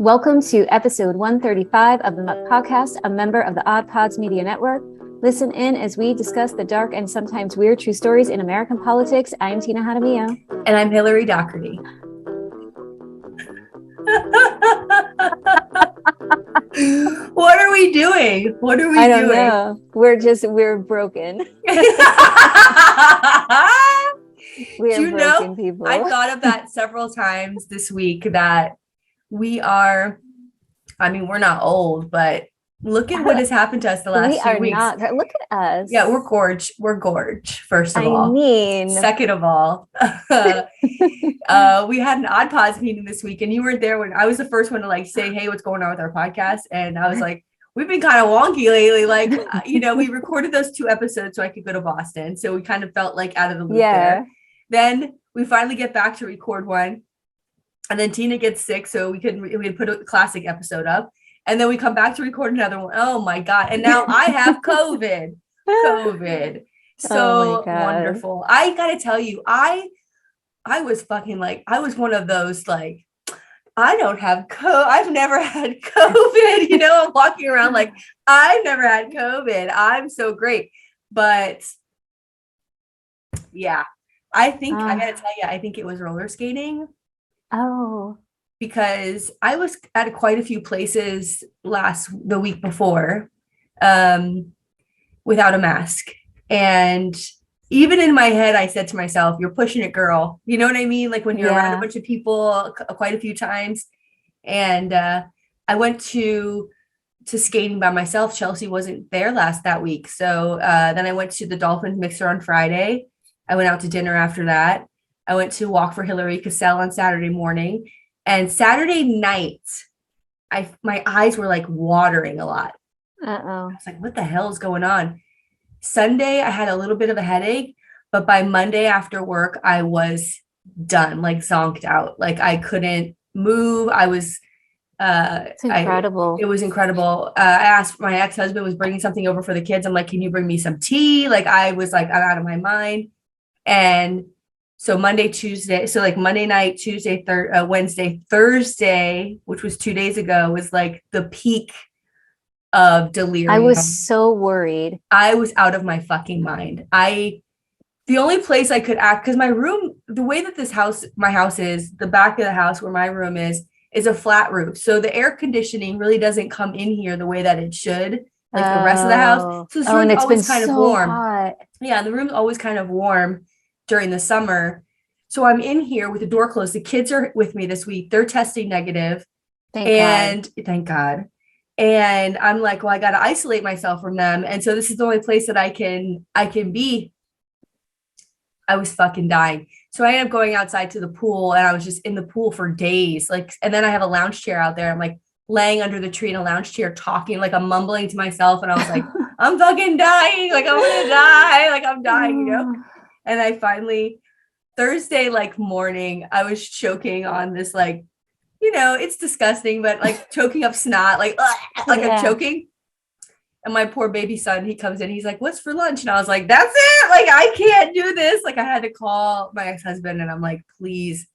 Welcome to episode 135 of the Muck Podcast, a member of the Odd Pods Media Network. Listen in as we discuss the dark and sometimes weird true stories in American politics. I am Tina Jaramillo. And I'm Hillary Doherty. What are we doing? What are we doing? I don't know. We're broken. We are broken people. I thought of that several times this week that we're not old, but look at what has happened to us the last few weeks. Look at us. Yeah, we're gorge. We're gorge, first of all. Second of all, we had an Odd Pods meeting this week, and you weren't there when I was the first one to say, hey, what's going on with our podcast? And I was like, we've been kind of wonky lately. We recorded those 2 episodes so I could go to Boston. So we kind of felt like out of the loop there. Then we finally get back to record one. And then Tina gets sick, so we put a classic episode up. And then we come back to record another one. Oh my God. And now I have COVID. So wonderful. I gotta tell you, I was one of those, I don't have I've never had COVID. I'm walking around like I've never had COVID. I'm so great. But yeah, I gotta tell you, I think it was roller skating. Oh, because I was at quite a few places the week before without a mask. And even in my head, I said to myself, you're pushing it, girl. You know what I mean? Like when you're around a bunch of people quite a few times. And I went to skating by myself. Chelsea wasn't there that week. So then I went to the Dolphins Mixer on Friday. I went out to dinner after that. I went to walk for Hillary Cassell on Saturday morning. And Saturday night, my eyes were watering a lot. I was like, what the hell is going on? Sunday, I had a little bit of a headache, but by Monday after work, I was done, zonked out. I couldn't move. I was, it's incredible. It was incredible. I asked, my ex-husband was bringing something over for the kids. I'm like, can you bring me some tea? I was I'm out of my mind. And so Monday, Tuesday, Monday night, Tuesday, Wednesday, Thursday, which was 2 days ago, was the peak of delirium. I was so worried. I was out of my fucking mind. The only place I could act, because my room, the way that my house is, the back of the house where my room is a flat roof. So the air conditioning really doesn't come in here the way that it should, the rest of the house. So this room's always kind of warm. Hot. Yeah, the room's always kind of warm during the summer. So I'm in here with the door closed. The kids are with me this week. They're testing negative. Thank God. And I'm like, well, I got to isolate myself from them. And so this is the only place that I can be. I was fucking dying. So I ended up going outside to the pool, and I was just in the pool for days. And then I have a lounge chair out there. I'm laying under the tree in a lounge chair talking, I'm mumbling to myself. And I was like, I'm fucking dying. I'm going to die. I'm dying, And I finally, Thursday, morning, I was choking on this, it's disgusting, but choking up snot, I'm choking. And my poor baby son, he comes in, he's like, what's for lunch? And I was like, that's it. I can't do this. I had to call my ex-husband, and I'm like, please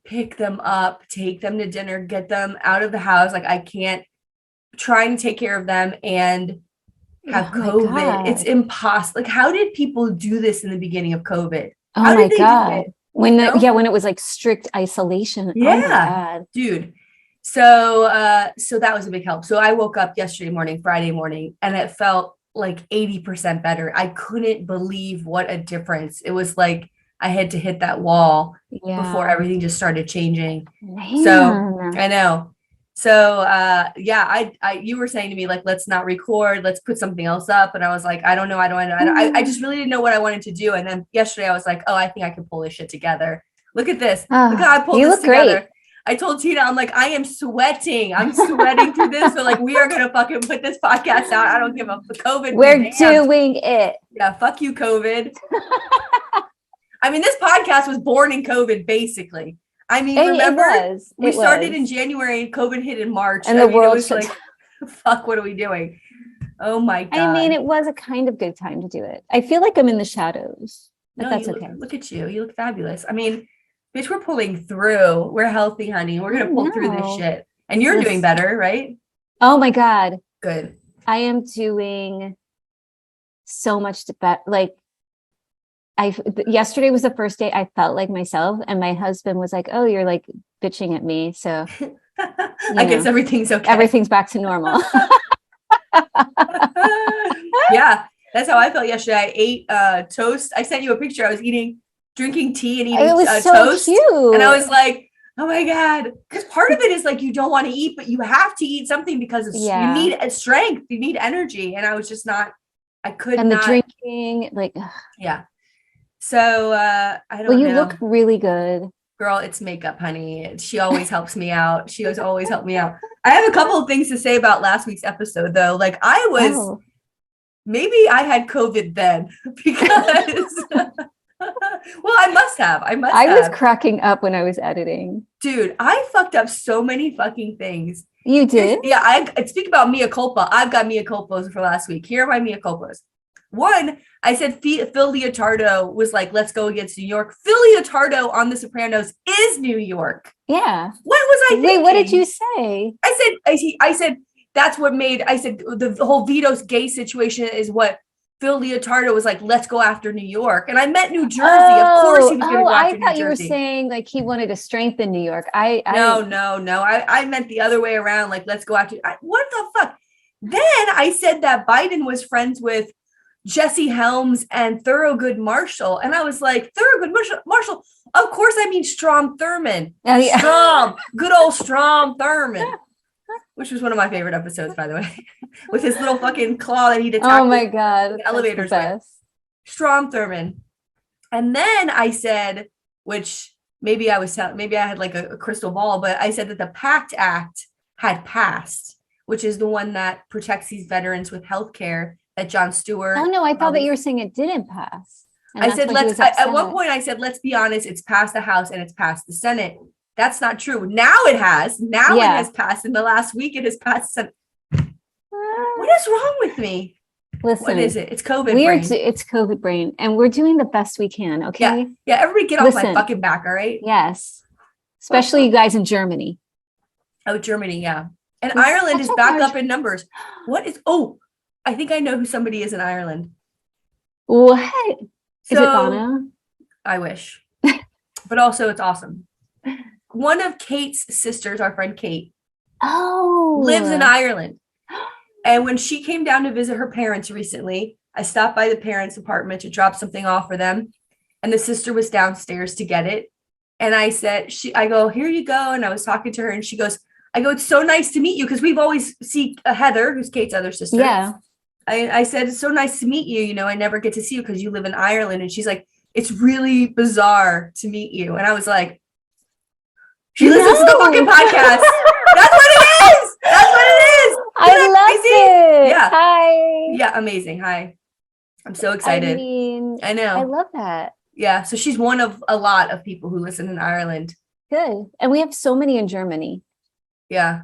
pick them up, take them to dinner, get them out of the house. I can't, trying to take care of them and have COVID. It's impossible. How did people do this in the beginning of COVID? How did they do it? When it was strict isolation. Yeah, oh my God. Dude. So that was a big help. So I woke up Friday morning, and it felt 80% better. I couldn't believe what a difference. It was I had to hit that wall before everything just started changing. Man. So I know. So, you were saying to me, let's not record, let's put something else up. And I was like, I don't know. I just really didn't know what I wanted to do. And then yesterday I was like, oh, I think I can pull this shit together. Look at this. Look how I pulled this together. Great. I told Tina, I'm like, I am sweating. I'm sweating through this. So we are going to fucking put this podcast out. I don't give a COVID. We're doing it. Yeah. Fuck you, COVID. This podcast was born in COVID, basically. Remember, we started in January and COVID hit in March. And the world was fuck, what are we doing? Oh my God. It was a kind of good time to do it. I feel like I'm in the shadows, but that's okay. Look at you. You look fabulous. Bitch, we're pulling through. We're healthy, honey. We're going to pull through this shit. And you're doing better, right? Oh my God. Good. I am doing so much better. Like yesterday was the first day I felt like myself, and my husband was like, "Oh, you're like bitching at me." So I guess everything's okay. Everything's back to normal. Yeah, that's how I felt yesterday. I ate toast. I sent you a picture. I was drinking tea and eating it was so toast. cute. And I was like, oh my God. Because part of it is like you don't want to eat, but you have to eat something because you need strength, you need energy. And I was just not, I could and not. And the drinking, like, yeah. So I don't know. Well, you look really good. Girl, it's makeup, honey. She always helps me out. She has always helped me out. I have a couple of things to say about last week's episode, though. Like maybe I had COVID then because, well, I must have. I was cracking up when I was editing. Dude, I fucked up so many fucking things. You did? Yeah, I speak about mea culpa. I've got mea culpas for last week. Here are my mea culpas. One, I said Phil Leotardo was like, let's go against New York. Phil Leotardo on The Sopranos is New York. Yeah. What was I thinking? Wait, what did you say? I said, that's what made, I said, the whole Vito's gay situation is what Phil Leotardo was like, let's go after New York. And I meant New Jersey. Of course he was going to go after New Jersey. I thought you were saying like he wanted to strengthen New York. No. I meant the other way around. Like, let's go after, what the fuck? Then I said that Biden was friends with Jesse Helms and Thurgood Marshall. And I was like, Thurgood Marshall, of course I mean Strom Thurmond. Oh, yeah. Strom, good old Strom Thurmond. Which was one of my favorite episodes, by the way, with his little fucking claw that he'd attack. Oh my God. Elevators with. Strom Thurmond. And then I said, which maybe I had like a crystal ball, but I said that the PACT Act had passed, which is the one that protects these veterans with health care that Jon Stewart. Oh no, I thought that you were saying it didn't pass. I said, at one point I said, let's be honest, it's passed the House and it's passed the Senate. That's not true. Now it has. It has passed. In the last week, it has passed. What is wrong with me? Listen. What is it? It's COVID brain. It's COVID brain. And we're doing the best we can, okay? Yeah, everybody get off my fucking back, all right? Yes. Especially you guys in Germany. Oh, Germany, yeah. And Ireland is back up in numbers. I think I know who somebody is in Ireland. What? Is it Bono? I wish. But also, it's awesome. One of Kate's sisters, our friend Kate, lives in Ireland. And when she came down to visit her parents recently, I stopped by the parents' apartment to drop something off for them. And the sister was downstairs to get it. And I said, I go, here you go. And I was talking to her and she goes, it's so nice to meet you. Because we've always seen Heather, who's Kate's other sister. Yeah. I said, it's so nice to meet you. You know, I never get to see you because you live in Ireland. And she's like, it's really bizarre to meet you. And I was like, she listens to the fucking podcast. That's what it is. I love it. Yeah. Hi. Yeah. Amazing. Hi. I'm so excited. I know. I love that. Yeah. So she's one of a lot of people who listen in Ireland. Good. And we have so many in Germany. Yeah.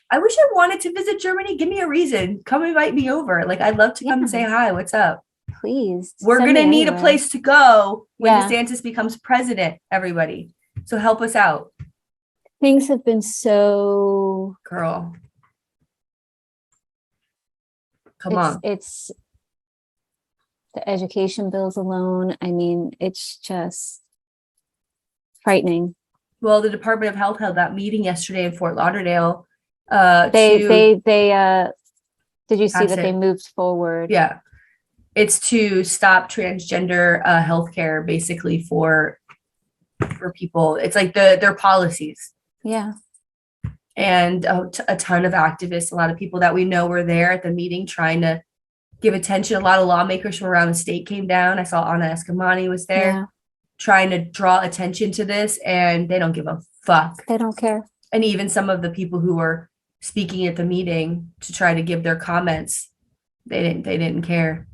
I wish I wanted to visit Germany. Give me a reason. Come invite me over. Like, I'd love to come and say hi. What's up? Please. We're going to need a place to go when DeSantis becomes president, everybody. So help us out. Things have been so... Girl. Come on. It's the education bills alone. I mean, it's just frightening. Well, the Department of Health held that meeting yesterday in Fort Lauderdale. Did you see that they moved forward? Yeah. It's to stop transgender healthcare basically for people. It's like their policies. Yeah. And a ton of activists, a lot of people that we know were there at the meeting trying to give attention. A lot of lawmakers from around the state came down. I saw Anna Eskamani was there trying to draw attention to this, and they don't give a fuck. They don't care. And even some of the people who were speaking at the meeting to try to give their comments, they didn't care.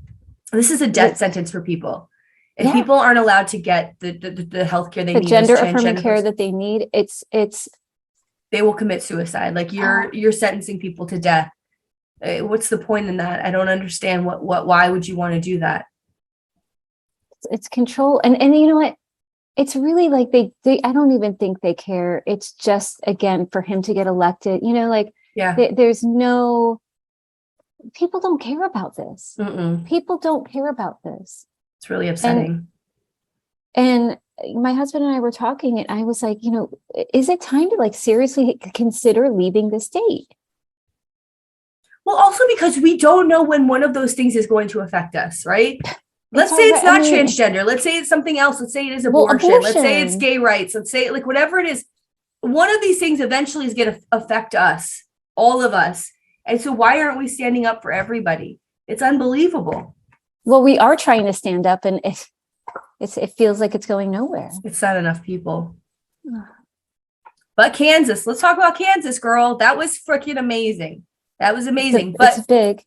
This is a death sentence for people. If people aren't allowed to get the health care they need, the gender affirming care that they need, it's they will commit suicide. Like you're sentencing people to death. What's the point in that? I don't understand why would you want to do that? It's control. And you know what? it's really like they I don't even think they care. It's just, again, for him to get elected, like there's no, people don't care about this. Mm-mm. People don't care about this. It's really upsetting. And my husband and I were talking, and I was like, is it time to like seriously consider leaving the state? Well, also because we don't know when one of those things is going to affect us, right? Let's say it's not transgender. Let's say it's something else. Let's say it is abortion. Let's say it's gay rights. Let's say like whatever it is. One of these things eventually is going to affect us, all of us. And so why aren't we standing up for everybody? It's unbelievable. Well, we are trying to stand up, and it feels like it's going nowhere. It's not enough people. But Kansas, let's talk about Kansas, girl. That was freaking amazing. That was amazing. But it's big.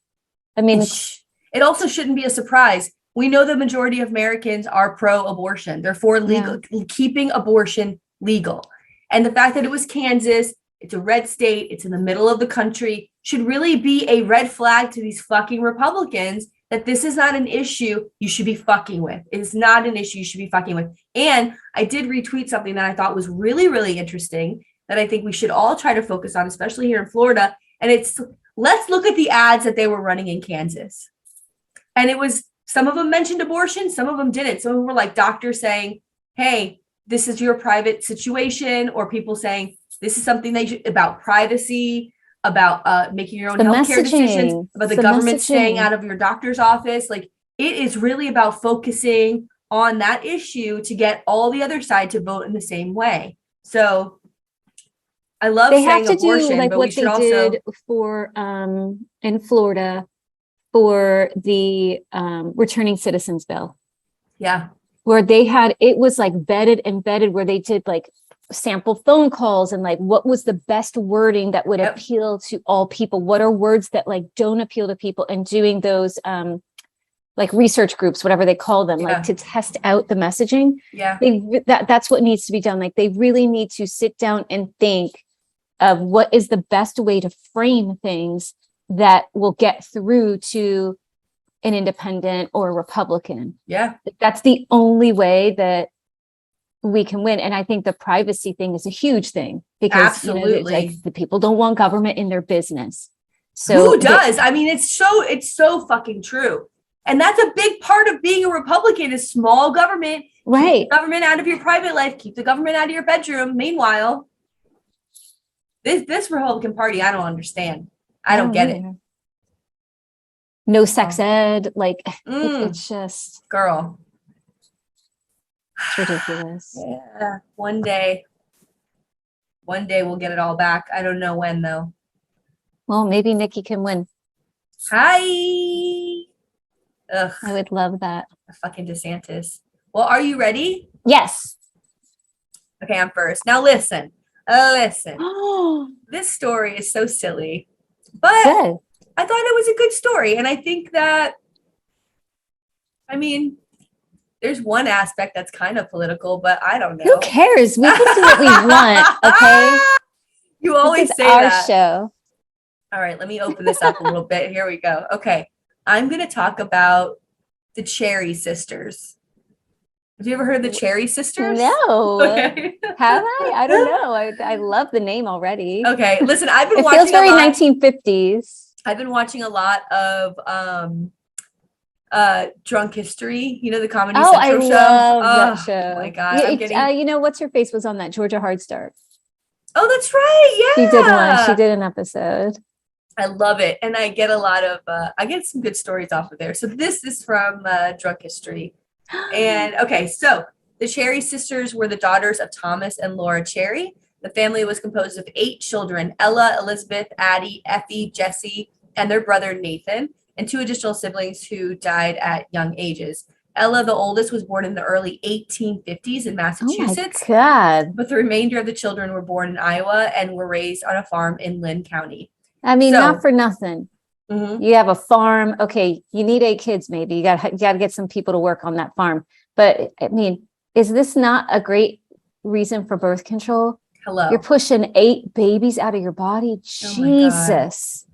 I mean, it also shouldn't be a surprise. We know the majority of Americans are pro-abortion. They're for legal, keeping abortion legal. And the fact that it was Kansas, it's a red state, it's in the middle of the country, should really be a red flag to these fucking Republicans that this is not an issue you should be fucking with. It is not an issue you should be fucking with. And I did retweet something that I thought was really, really interesting that I think we should all try to focus on, especially here in Florida. And it's, let's look at the ads that they were running in Kansas. And it was, some of them mentioned abortion, some of them didn't. Some of them were like doctors saying, hey, this is your private situation, or people saying this is something they should, about privacy, about making your own healthcare decisions, about the government staying out of your doctor's office. Like, it is really about focusing on that issue to get all the other side to vote in the same way. So I love they saying have to abortion, do like but what we should they also did for in Florida for the returning citizens bill. Yeah. Where they had, it was like vetted, where they did like sample phone calls and like what was the best wording that would appeal to all people. What are words that like don't appeal to people, and doing those like research groups, whatever they call them, like to test out the messaging. Yeah. That's what needs to be done. Like they really need to sit down and think of what is the best way to frame things that will get through to an independent or a Republican. Yeah. That's the only way that we can win. And I think the privacy thing is a huge thing, because absolutely, like the people don't want government in their business. So who does? I mean, it's so fucking true. And that's a big part of being a Republican is small government. Right. Keep the government out of your private life. Keep the government out of your bedroom. Meanwhile, this Republican Party, I don't understand. I don't get it. No sex ed. Like it's just, girl, it's ridiculous. Yeah. One day we'll get it all back. I don't know when though. Well, maybe Nikki can win. Hi. Ugh. I would love that. Fucking DeSantis. Well, are you ready? Yes. Okay, I'm first. Now listen. This story is so silly, but good. I thought it was a good story. And I think that, I mean, there's one aspect that's kind of political, but I don't know. Who cares? We can do what we want, okay? You always say our that. Show. All right, let me open this up a little bit. Here we go. Okay, I'm going to talk about the Cherry Sisters. Have you ever heard of the Cherry Sisters? No. Okay. Have I? I don't know. I love the name already. Okay, listen, I've been watching. It feels very 1950s. I've been watching a lot of Drunk History, the Comedy Central show. I love that show. Oh my God. What's her face was on that, Georgia Hardstark. Oh, that's right. Yeah. She did an episode. I love it. And I get a lot of, I get some good stories off of there. So this is from Drunk History. And okay, so the Cherry Sisters were the daughters of Thomas and Laura Cherry. The family was composed of 8 children: Ella, Elizabeth, Addie, Effie, Jesse, and their brother Nathan, and 2 additional siblings who died at young ages. Ella, the oldest, was born in the early 1850s in Massachusetts. Oh my God. But the remainder of the children were born in Iowa and were raised on a farm in Lynn County. I mean, not for nothing. Mm-hmm. You have a farm. Okay, you need 8 kids, maybe. You got to get some people to work on that farm. But I mean, is this not a great reason for birth control? Hello. You're pushing 8 babies out of your body. Jesus.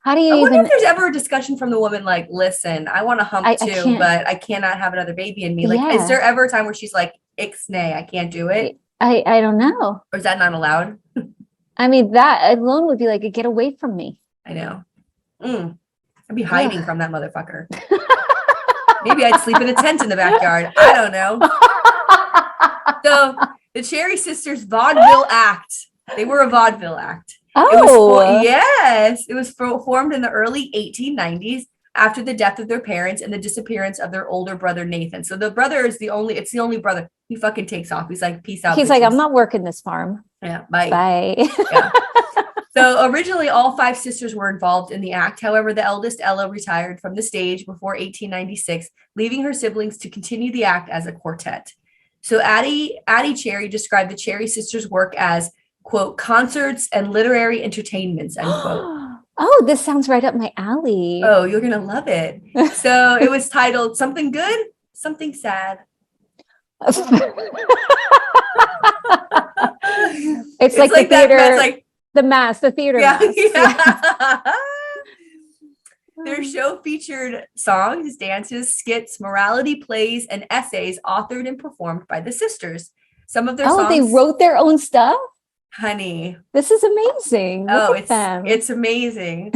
How do you I wonder even? if there's ever a discussion from the woman like, listen, I want to hump I too, can't. but I cannot have another baby in me. Like, is Yeah. there ever a time where she's like, ixnay, I can't do it? I don't know. Or is that not allowed? I mean, that alone would be like, get away from me. I know. I'd be Ugh. hiding from that motherfucker. Maybe I'd sleep in a tent in the backyard. I don't know. So the Cherry Sisters vaudeville act. They were a vaudeville act. Oh, Yes. It was formed in the early 1890s after the death of their parents and the disappearance of their older brother, Nathan. So the brother is the only brother. He fucking takes off. He's like, peace out. he's bitches. like, I'm not working this farm. Yeah, bye. Bye. Yeah. So originally all 5 sisters were involved in the act. However, the eldest, Ella, retired from the stage before 1896, leaving her siblings to continue the act as a quartet. So Addie Cherry described the Cherry Sisters' work as, quote, concerts and literary entertainments, end quote. Oh, this sounds right up my alley. Oh, you're going to love it. So it was titled Something Good, Something Sad. It's like the theater, that's like the mass, the theater mass. Yeah. Their show featured songs, dances, skits, morality plays, and essays authored and performed by the sisters. Some of their songs. They wrote their own stuff? Honey. This is amazing. Look at them. It's amazing.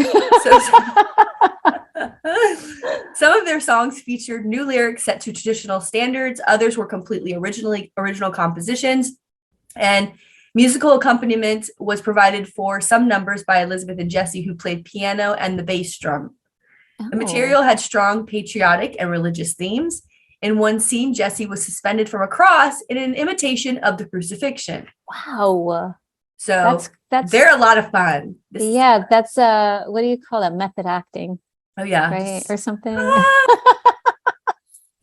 Some of their songs featured new lyrics set to traditional standards. Others were completely original compositions. And musical accompaniment was provided for some numbers by Elizabeth and Jesse, who played piano and the bass drum. The material had strong patriotic and religious themes. In one scene, Jesse was suspended from a cross in an imitation of the crucifixion. Wow. So they're a lot of fun. That's what do you call that? Method acting. Oh yeah. Right. Or something. The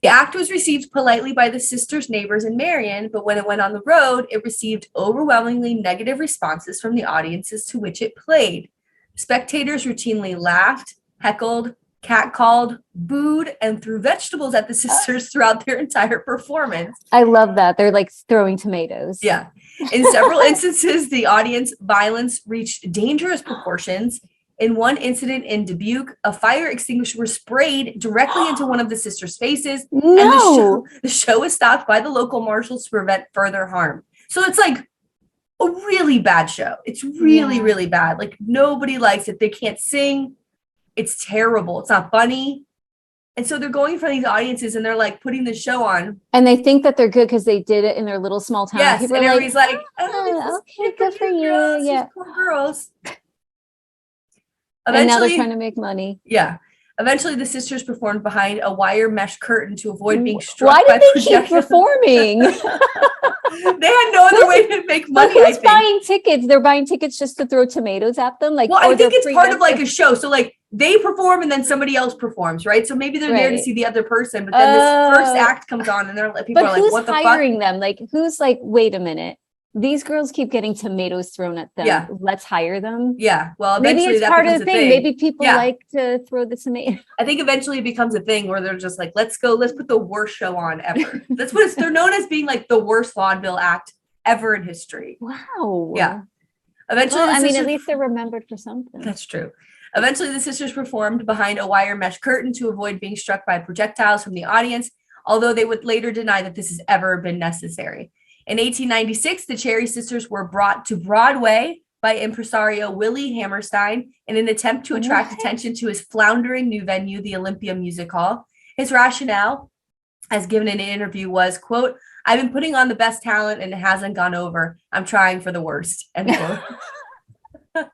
act was received politely by the sisters' neighbors in Marion, but when it went on the road, it received overwhelmingly negative responses from the audiences to which it played. Spectators routinely laughed, heckled, catcalled, booed, and threw vegetables at the sisters throughout their entire performance. I love that. They're like throwing tomatoes. Yeah. In several instances, the audience violence reached dangerous proportions. In one incident in Dubuque, a fire extinguisher was sprayed directly into one of the sisters' faces. No. And the show was stopped by the local marshals to prevent further harm. So it's like a really bad show. It's really, really bad. Like nobody likes it. They can't sing. It's terrible. It's not funny. And so they're going in front of these audiences and they're like putting the show on. And they think that they're good because they did it in their little small town. Yes. People And everybody's like, okay, good for you. Girls, yeah. poor girls. And now they're trying to make money. Yeah. Eventually, the sisters performed behind a wire mesh curtain to avoid being struck. Why did they keep performing? They had no other way to make money. Who's buying tickets? They're buying tickets just to throw tomatoes at them. Like, well, I think it's part of like a show. So like they perform and then somebody else performs, right? So maybe they're there to see the other person, but then this first act comes on and they're like, people are like, what the fuck? Who's hiring them? Like, who's like, wait a minute. These girls keep getting tomatoes thrown at them. Yeah. Let's hire them. Yeah. Well, maybe it's part of the thing. Maybe people like to throw the tomato. I think eventually it becomes a thing where they're just like, let's put the worst show on ever. That's what they're known as, being like the worst vaudeville act ever in history. Wow. Yeah. Eventually, at least they're remembered for something. That's true. Eventually, the sisters performed behind a wire mesh curtain to avoid being struck by projectiles from the audience, although they would later deny that this has ever been necessary. In 1896, the Cherry Sisters were brought to Broadway by impresario Willie Hammerstein in an attempt to attract attention to his floundering new venue, the Olympia Music Hall. His rationale, as given in an interview, was, quote, I've been putting on the best talent and it hasn't gone over. I'm trying for the worst, end quote. The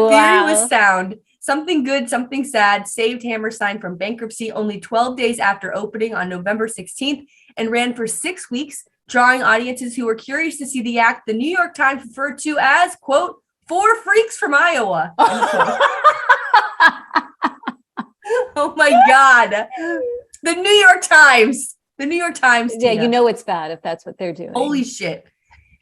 theory was sound. Something Good, Something Sad saved Hammerstein from bankruptcy only 12 days after opening on November 16th and ran for 6 weeks, drawing audiences who were curious to see the act the New York Times referred to as, quote, 4 freaks from Iowa. Oh my God. The New York Times. The New York Times. Yeah, you know it's bad if that's what they're doing. Holy shit.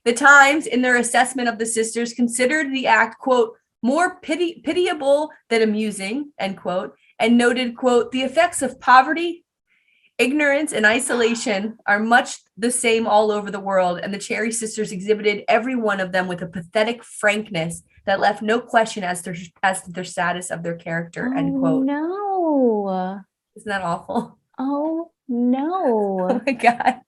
The Times, in their assessment of the sisters, considered the act, quote, more pitiable than amusing, end quote, and noted, quote, the effects of poverty Ignorance and isolation are much the same all over the world, and the Cherry Sisters exhibited every one of them with a pathetic frankness that left no question as to their status of their character, end quote. No. Isn't that awful? Oh, no. Oh my God.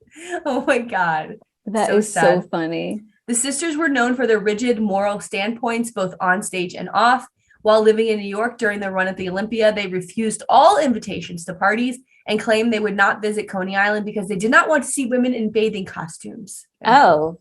Oh my God. That is so funny. The sisters were known for their rigid moral standpoints, both on stage and off. While living in New York during their run at the Olympia, they refused all invitations to parties and claimed they would not visit Coney Island because they did not want to see women in bathing costumes. Oh.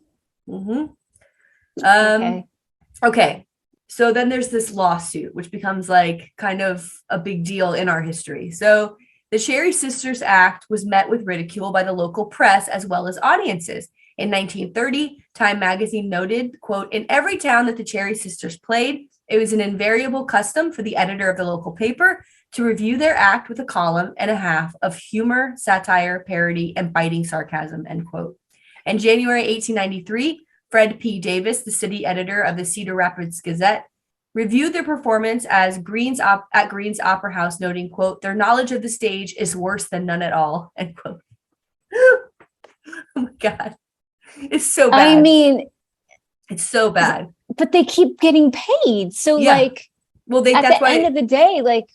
Okay. So then there's this lawsuit, which becomes like kind of a big deal in our history. So the Cherry Sisters Act was met with ridicule by the local press as well as audiences. In 1930, Time magazine noted, quote, in every town that the Cherry Sisters played, it was an invariable custom for the editor of the local paper to review their act with a column and a half of humor, satire, parody, and biting sarcasm, end quote. In January 1893, Fred P. Davis, the city editor of the Cedar Rapids Gazette, reviewed their performance at Green's Opera House, noting, quote, their knowledge of the stage is worse than none at all, end quote. Oh my God. It's so bad. I mean, it's so bad. But they keep getting paid. So like, well, at the end of the day, like,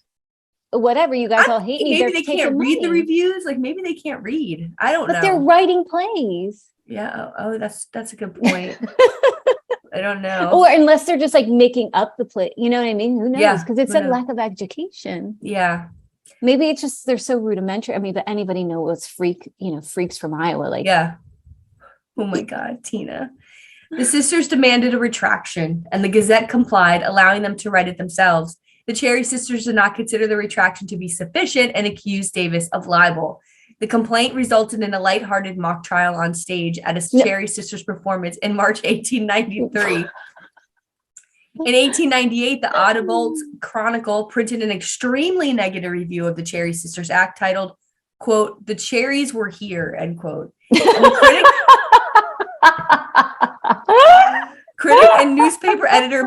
whatever, you guys all hate me. Maybe they can't read the reviews. Like maybe they can't read. I don't know. But they're writing plays. Yeah. Oh, that's a good point. I don't know. Or unless they're just like making up the play. You know what I mean? Who knows? Yeah, because it said lack of education. Yeah. Maybe it's just they're so rudimentary. I mean, but anybody know what's freaks from Iowa? Like, yeah. Oh my God, Tina. The sisters demanded a retraction, and the Gazette complied, allowing them to write it themselves. The Cherry Sisters did not consider the retraction to be sufficient and accused Davis of libel. The complaint resulted in a lighthearted mock trial on stage at a Cherry Sisters performance in March 1893. In 1898, the Audubon Chronicle printed an extremely negative review of the Cherry Sisters Act titled, quote, the cherries were here, end quote. And the critic and newspaper editor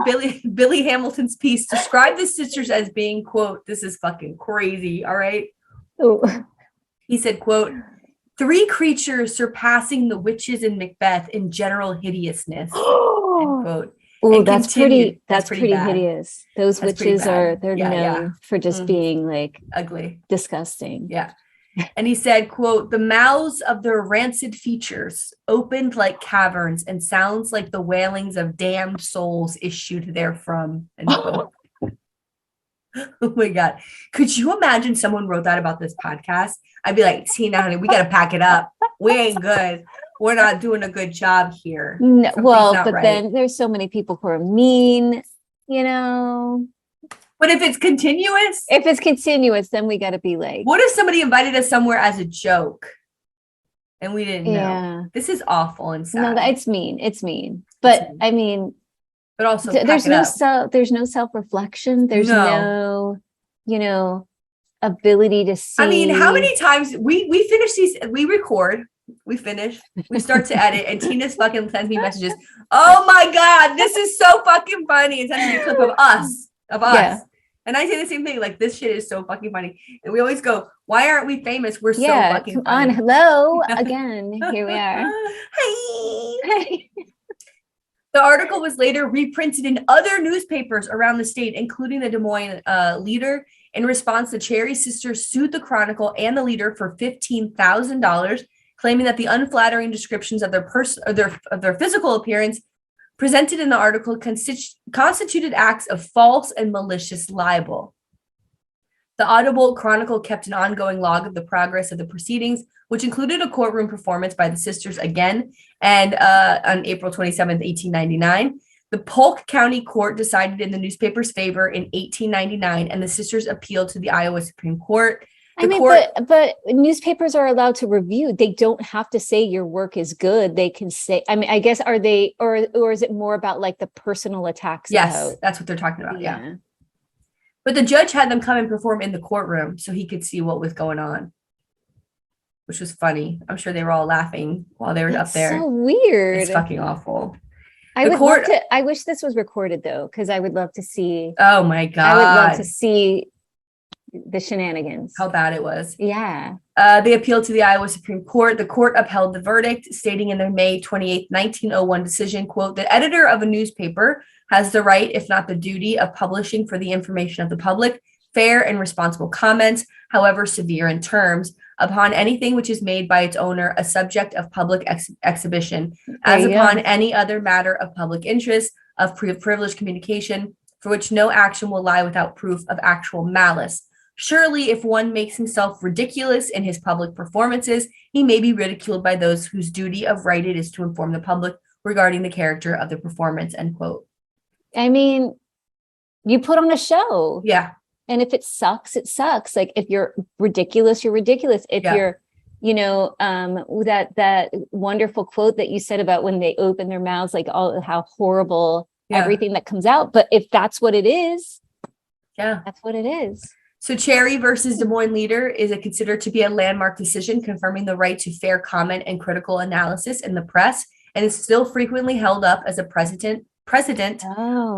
Billy Hamilton's piece described the sisters as being, quote, this is fucking crazy, all right? Ooh. He said, quote, three creatures surpassing the witches in Macbeth in general hideousness, end quote. Oh, that's pretty hideous. Those witches they're known for just being like ugly, disgusting. Yeah. And he said, quote, the mouths of their rancid features opened like caverns and sounds like the wailings of damned souls issued therefrom. End quote. Oh my God. Could you imagine someone wrote that about this podcast? I'd be like, Tina, honey, we got to pack it up. We ain't good. We're not doing a good job here. No, well, but right. Then there's so many people who are mean, you know. But if it's continuous, then we got to be like, what if somebody invited us somewhere as a joke and we didn't know? This is awful and sad. No, it's mean. But I mean, but also there's no self-reflection. There's no, ability to see. I mean, how many times we finish these, we record, we finish, we start to edit, and Tina's fucking sends me messages. Oh my God, this is so fucking funny. And sends me a clip of us. Yeah. And I say the same thing, like, this shit is so fucking funny. And we always go, why aren't we famous? We're so fucking funny. Hello again. Here we are. Hey. The article was later reprinted in other newspapers around the state, including the Des Moines Leader. In response, the Cherry Sisters sued the Chronicle and the Leader for $15,000, claiming that the unflattering descriptions of their physical appearance presented in the article constituted acts of false and malicious libel. The Audubon Chronicle kept an ongoing log of the progress of the proceedings, which included a courtroom performance by the sisters again, and on April 27th, 1899. The Polk County Court decided in the newspaper's favor in 1899, and the sisters appealed to the Iowa Supreme Court. But newspapers are allowed to review. They don't have to say your work is good. They can say, I mean, I guess, are they, or is it more about like the personal attacks? Yes, that's what they're talking about. Yeah. But the judge had them come and perform in the courtroom so he could see what was going on, which was funny. I'm sure they were all laughing while they were up there. So weird. It's fucking awful. I wish this was recorded though, because I would love to see. Oh my God. I would love to see the shenanigans. How bad it was. Yeah. They appealed to the Iowa Supreme Court. The court upheld the verdict, stating in their May 28, 1901 decision, quote, "The editor of a newspaper has the right, if not the duty, of publishing for the information of the public fair and responsible comments, however severe in terms, upon anything which is made by its owner a subject of public exhibition, as upon any other matter of public interest, of privileged communication, for which no action will lie without proof of actual malice. Surely, if one makes himself ridiculous in his public performances, he may be ridiculed by those whose duty of right it is to inform the public regarding the character of the performance," end quote. I mean, you put on a show. Yeah. And if it sucks, it sucks. Like if you're ridiculous, you're ridiculous. If you're, that wonderful quote that you said about when they open their mouths, like all how horrible everything that comes out. But if that's what it is, that's what it is. So Cherry versus Des Moines Leader is considered to be a landmark decision confirming the right to fair comment and critical analysis in the press, and is still frequently held up as a precedent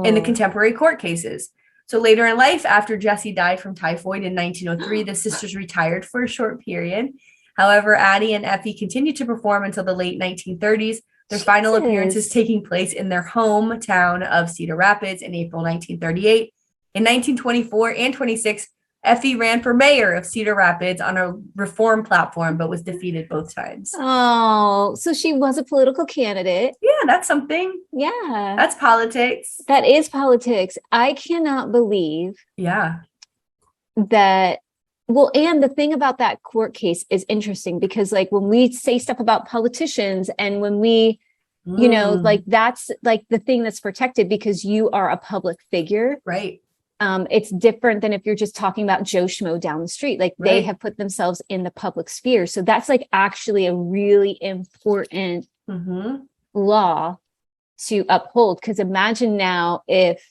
in the contemporary court cases. So later in life, after Jesse died from typhoid in 1903, the sisters retired for a short period. However, Addie and Effie continued to perform until the late 1930s, their final appearances taking place in their hometown of Cedar Rapids in April 1938. In 1924 and 26, Effie ran for mayor of Cedar Rapids on a reform platform, but was defeated both times. Oh, so she was a political candidate. Yeah, that's something. Yeah. That's politics. That is politics. I cannot believe that. Well, and the thing about that court case is interesting because like when we say stuff about politicians and when we, like that's like the thing that's protected because you are a public figure. Right. It's different than if you're just talking about Joe Schmo down the street. Like they have put themselves in the public sphere. So that's like actually a really important law to uphold. Because imagine now if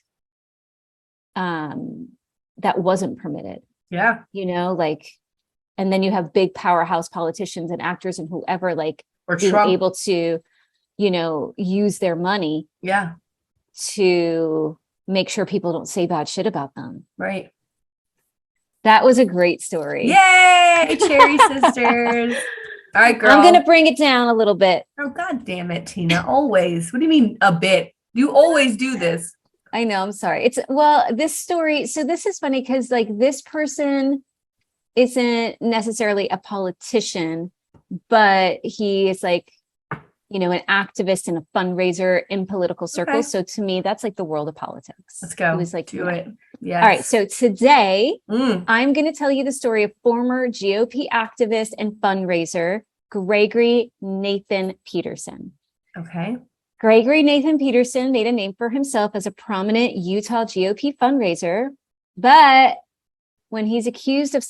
that wasn't permitted. Yeah. And then you have big powerhouse politicians and actors and whoever or being Trump. Able to, use their money to make sure people don't say bad shit about them. Right. That was a great story. Yay, Cherry Sisters. All right, girl. I'm going to bring it down a little bit. Oh, God damn it, Tina. Always. What do you mean a bit? You always do this. I know. I'm sorry. This story. So this is funny because this person isn't necessarily a politician, but he is an activist and a fundraiser in political circles. Okay. So to me, that's the world of politics. Let's go. It was do it. Yeah. All right. So today I'm going to tell you the story of former GOP activist and fundraiser, Gregory Nathan Peterson. Okay. Gregory Nathan Peterson made a name for himself as a prominent Utah GOP fundraiser, but when he's accused of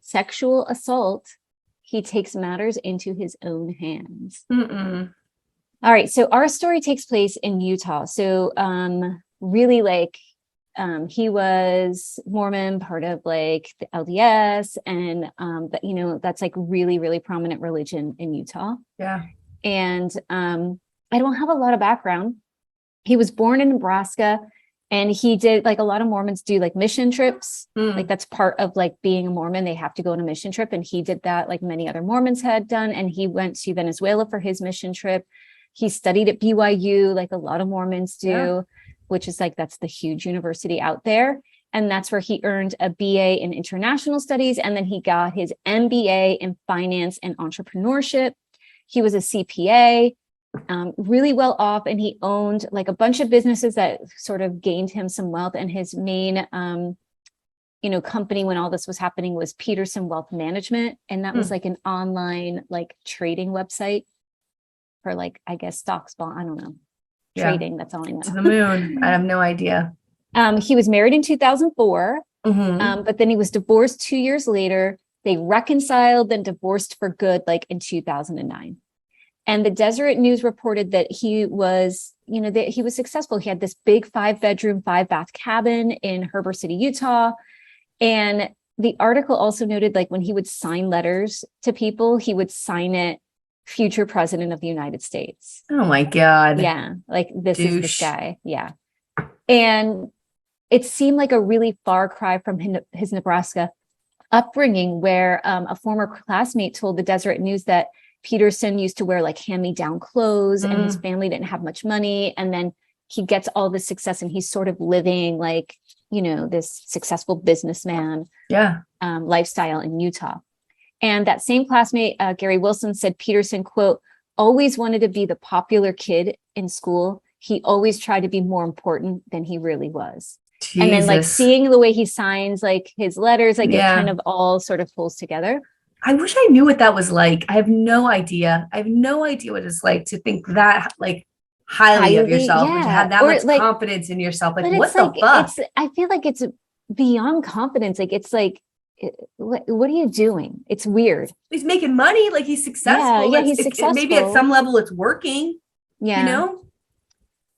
sexual assault, he takes matters into his own hands. All right. So our story takes place in Utah. So really he was Mormon, part of the LDS. And, that's really, really prominent religion in Utah. Yeah. And I don't have a lot of background. He was born in Nebraska. And he did a lot of Mormons do mission trips. That's part of being a Mormon. They have to go on a mission trip. And he did that like many other Mormons had done. And he went to Venezuela for his mission trip. He studied at BYU like a lot of Mormons do, which is that's the huge university out there. And that's where he earned a BA in international studies. And then he got his MBA in finance and entrepreneurship. He was a CPA. Really well off, and he owned a bunch of businesses that sort of gained him some wealth. And his main, company when all this was happening was Peterson Wealth Management, and that was an online trading website for I guess stocks, bond. I don't know, trading. That's all I know. To the moon. I have no idea. He was married in 2004, but then he was divorced 2 years later. They reconciled, then divorced for good, in 2009. And the Deseret News reported that he was, that he was successful. He had this big 5-bedroom, 5-bath cabin in Heber City, Utah. And the article also noted when he would sign letters to people, he would sign it future president of the United States. Oh my God. Yeah. This douche. Is this guy. Yeah. And it seemed like a really far cry from his Nebraska upbringing where a former classmate told the Deseret News that Peterson used to wear like hand-me-down clothes and his family didn't have much money. And then he gets all this success and he's sort of living like, this successful businessman lifestyle in Utah. And that same classmate, Gary Wilson, said Peterson, quote, always wanted to be the popular kid in school. He always tried to be more important than he really was. Jesus. And then like seeing the way he signs like his letters, like it kind of all sort of pulls together. I wish I knew what that was like. I have no idea. I have no idea what it's like to think that like highly of yourself or to have that much confidence in yourself. Like what the fuck? I feel like it's beyond confidence. Like it's like, what are you doing? It's weird. He's making money. Like he's successful. Yeah, he's successful. Maybe at some level it's working. Yeah.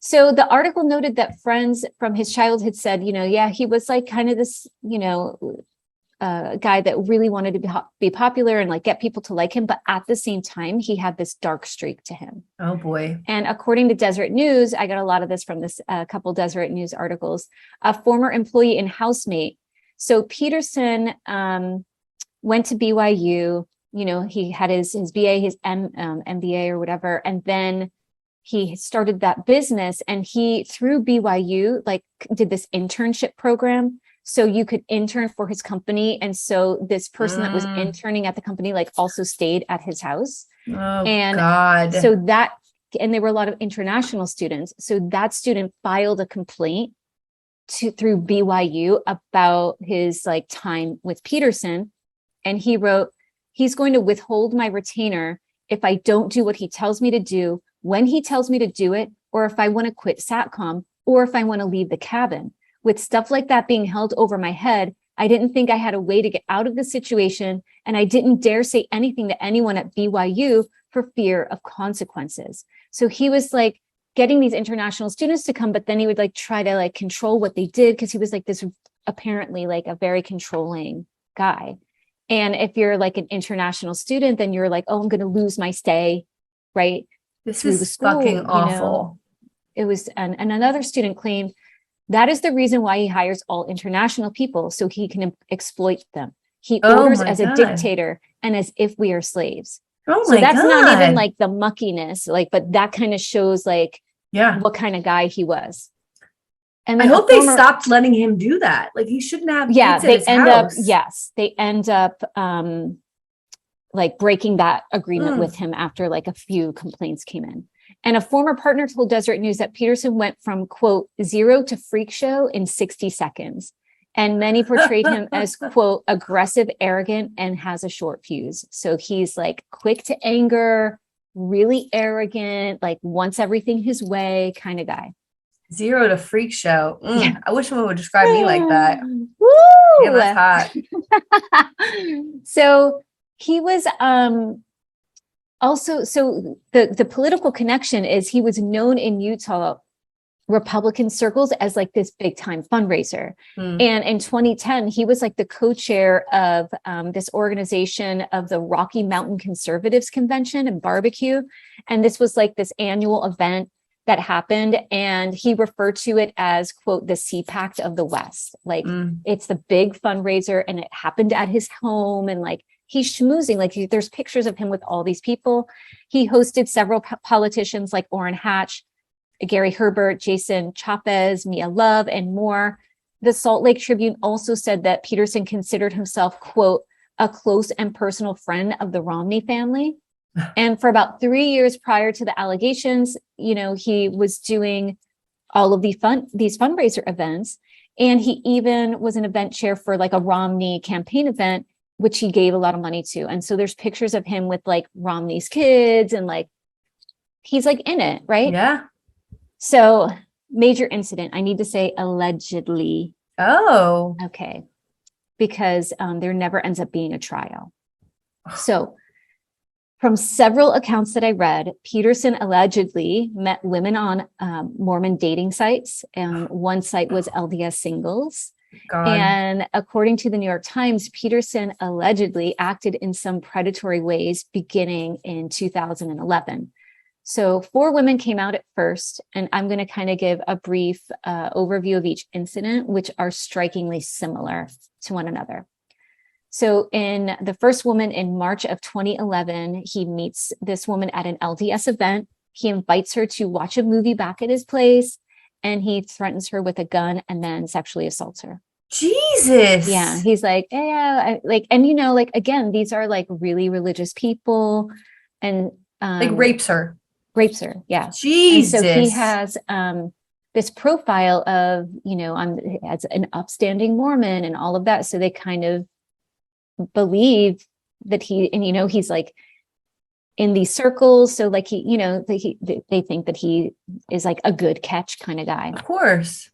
So the article noted that friends from his childhood said, he was like kind of this, guy that really wanted to be popular and like get people to like him. But at the same time, he had this dark streak to him. Oh boy. And according to Deseret News, I got a lot of this from this couple Deseret News articles, a former employee and housemate. So Peterson went to BYU, he had his BA, his MBA or whatever. And then he started that business and he, through BYU, like did this internship program. So you could intern for his company. And so this person that was interning at the company, like also stayed at his house. Oh, and God. So and there were a lot of international students. So that student filed a complaint through BYU about his like time with Peterson. And he wrote, he's going to withhold my retainer if I don't do what he tells me to do, when he tells me to do it, or if I want to quit SATCOM, or if I want to leave the cabin. With stuff like that being held over my head, I didn't think I had a way to get out of the situation, and I didn't dare say anything to anyone at BYU for fear of consequences. So he was like getting these international students to come, but then he would like try to like control what they did because he was like this apparently like a very controlling guy. And if you're like an international student, then you're like, oh, I'm going to lose my stay, right? This is fucking awful. It was, and another student claimed that is the reason why he hires all international people, so he can exploit them. He orders as a dictator and as if we are slaves. Oh so that's not even like the muckiness, like, but that kind of shows like what kind of guy he was. And I hope they stopped letting him do that. Like he shouldn't have. They end up like breaking that agreement with him after like a few complaints came in. And a former partner told Deseret News that Peterson went from, quote, 0 to freak show in 60 seconds. And many portrayed him as, quote, aggressive, arrogant, and has a short fuse. So he's like quick to anger, really arrogant, like wants everything his way kind of guy. 0 to freak show. Yeah. I wish someone would describe me like that. Woo! Yeah, that's hot. So he was also, so the political connection is he was known in Utah Republican circles as like this big time fundraiser. And in 2010, he was like the co-chair of this organization of the Rocky Mountain Conservatives Convention and Barbecue. And this was like this annual event that happened. And he referred to it as, quote, the CPAC of the West. Like it's the big fundraiser and it happened at his home. And like, he's schmoozing, like there's pictures of him with all these people. He hosted several politicians like Orrin Hatch, Gary Herbert, Jason Chavez, Mia Love, and more. The Salt Lake Tribune also said that Peterson considered himself, quote, a close and personal friend of the Romney family. And for about 3 years prior to the allegations, he was doing all of these fundraiser events. And he even was an event chair for like a Romney campaign event, which he gave a lot of money to. And so there's pictures of him with like Romney's kids and like, he's like in it, right? Yeah. So major incident, I need to say allegedly. Oh. Okay. Because there never ends up being a trial. So from several accounts that I read, Peterson allegedly met women on Mormon dating sites. And one site was LDS Singles. God. And according to the New York Times, Peterson allegedly acted in some predatory ways beginning in 2011. So 4 women came out at first, and I'm going to kind of give a brief overview of each incident, which are strikingly similar to one another. So in the first woman in March of 2011, he meets this woman at an LDS event. He invites her to watch a movie back at his place, and he threatens her with a gun and then sexually assaults her. Jesus. Yeah. He's like, yeah, and like, again, these are like really religious people, and Like rapes her. Yeah. Jesus. And so he has this profile of, as an upstanding Mormon and all of that. So they kind of believe that he's like in these circles. So like they think that he is like a good catch kind of guy. Of course.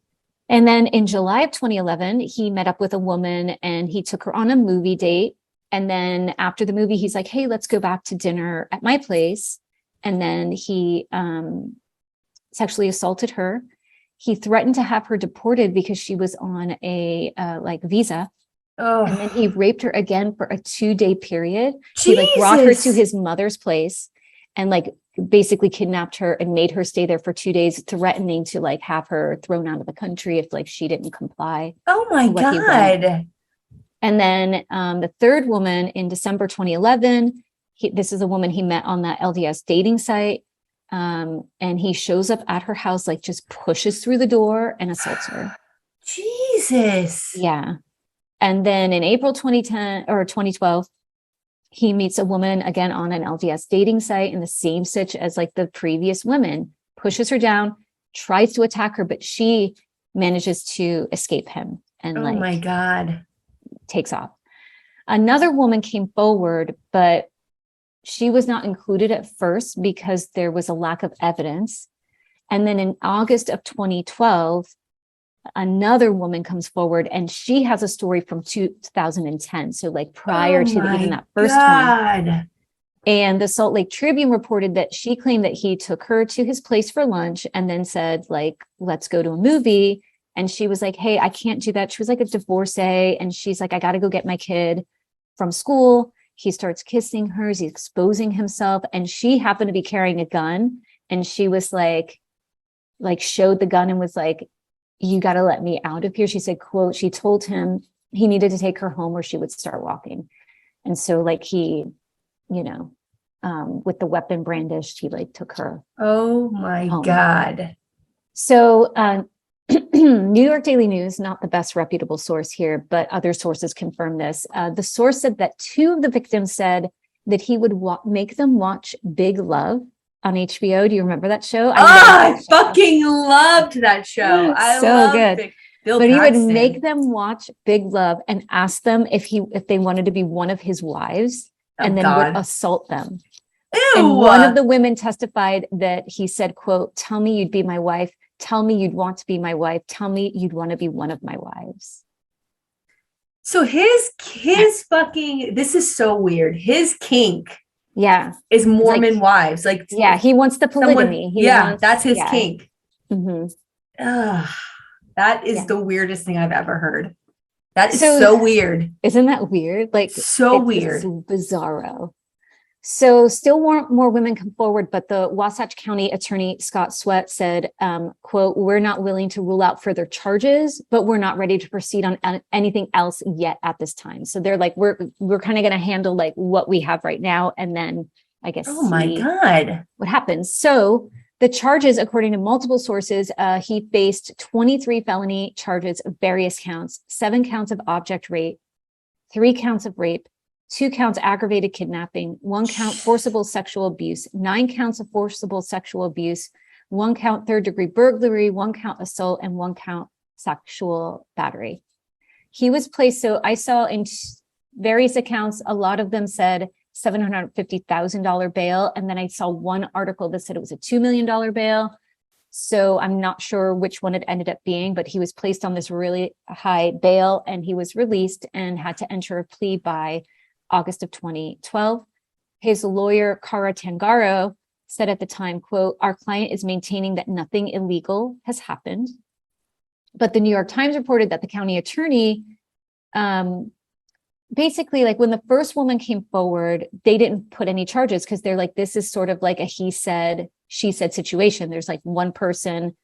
And then in July of 2011, he met up with a woman and he took her on a movie date. And then after the movie, he's like, hey, let's go back to dinner at my place. And then he sexually assaulted her. He threatened to have her deported because she was on a visa. Oh. And then he raped her again for a 2-day period. Jesus. He like brought her to his mother's place and like basically kidnapped her and made her stay there for 2 days, threatening to like have her thrown out of the country if like she didn't comply. Oh my God. And then the third woman in December 2011, this is a woman he met on that LDS dating site. And he shows up at her house, like just pushes through the door and assaults her. Jesus. Yeah. And then in April 2010 or 2012, he meets a woman again on an LDS dating site in the same sitch as like the previous women, pushes her down, tries to attack her, but she manages to escape him and oh my God, takes off. Another woman came forward, but she was not included at first because there was a lack of evidence. And then in August of 2012, another woman comes forward and she has a story from 2010. So like prior to even that first one. And the Salt Lake Tribune reported that she claimed that he took her to his place for lunch and then said like, let's go to a movie. And she was like, hey, I can't do that. She was like a divorcee. And she's like, I got to go get my kid from school. He starts kissing her. He's exposing himself. And she happened to be carrying a gun. And she was like showed the gun and was like, you got to let me out of here. She said, quote, she told him he needed to take her home or she would start walking. And so like he, with the weapon brandished, he like took her. Oh my home. God. So New York Daily News, not the best reputable source here, but other sources confirm this. The source said that 2 of the victims said that he would make them watch Big Love on HBO. Do you remember that show? I fucking loved that show. I so good. Bill but Paxton. He would make them watch Big Love and ask them if they wanted to be one of his wives, and then would assault them. Ew. And one of the women testified that he said, quote, tell me you'd be my wife. Tell me you'd want to be my wife. Tell me you'd want to be one of my wives. So his fucking, this is so weird. His kink. Yeah. Is Mormon wives. Like, yeah, he wants the polygamy. That's his kink. Mm-hmm. That is the weirdest thing I've ever heard. That is so weird. Isn't that weird? Like so weird. Bizarro. So still more women come forward, but the Wasatch County attorney, Scott Sweat, said, quote, we're not willing to rule out further charges, but we're not ready to proceed on anything else yet at this time. So they're like, we're kind of going to handle like what we have right now. And then I guess, oh my God, what happens. So the charges, according to multiple sources, he faced 23 felony charges of various counts, 7 counts of object rape, 3 counts of rape, 2 counts aggravated kidnapping, 1 count forcible sexual abuse, 9 counts of forcible sexual abuse, 1 count third-degree burglary, 1 count assault, and 1 count sexual battery. He was placed, so I saw in various accounts, a lot of them said $750,000 bail, and then I saw one article that said it was a $2 million bail. So I'm not sure which one it ended up being, but he was placed on this really high bail, and he was released and had to enter a plea by August of 2012. His lawyer, Cara Tangaro, said at the time, quote, our client is maintaining that nothing illegal has happened. But the New York Times reported that the county attorney, basically, like when the first woman came forward, they didn't put any charges because they're like, this is sort of like a he said, she said situation. There's like one person,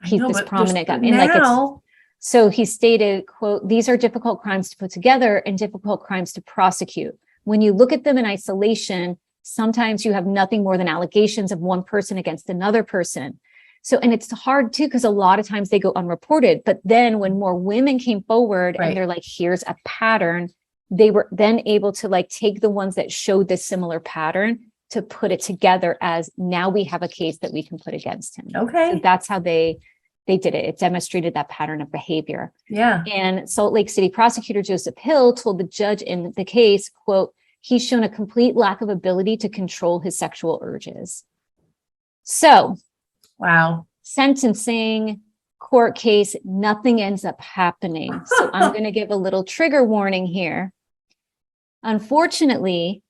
he's this prominent guy. And like So he stated, quote, "These are difficult crimes to put together and difficult crimes to prosecute. When you look at them in isolation, sometimes you have nothing more than allegations of one person against another person." So, and it's hard too, because a lot of times they go unreported. But then when more women came forward and they're like, here's a pattern, they were then able to like take the ones that showed this similar pattern to put it together as now we have a case that we can put against him. Okay. So that's how they did it. It demonstrated that pattern of behavior. Yeah. And Salt Lake City prosecutor Joseph Hill told the judge in the case, quote, "He's shown a complete lack of ability to control his sexual urges." So, wow. Sentencing, court case, nothing ends up happening. So I'm going to give a little trigger warning here. Unfortunately,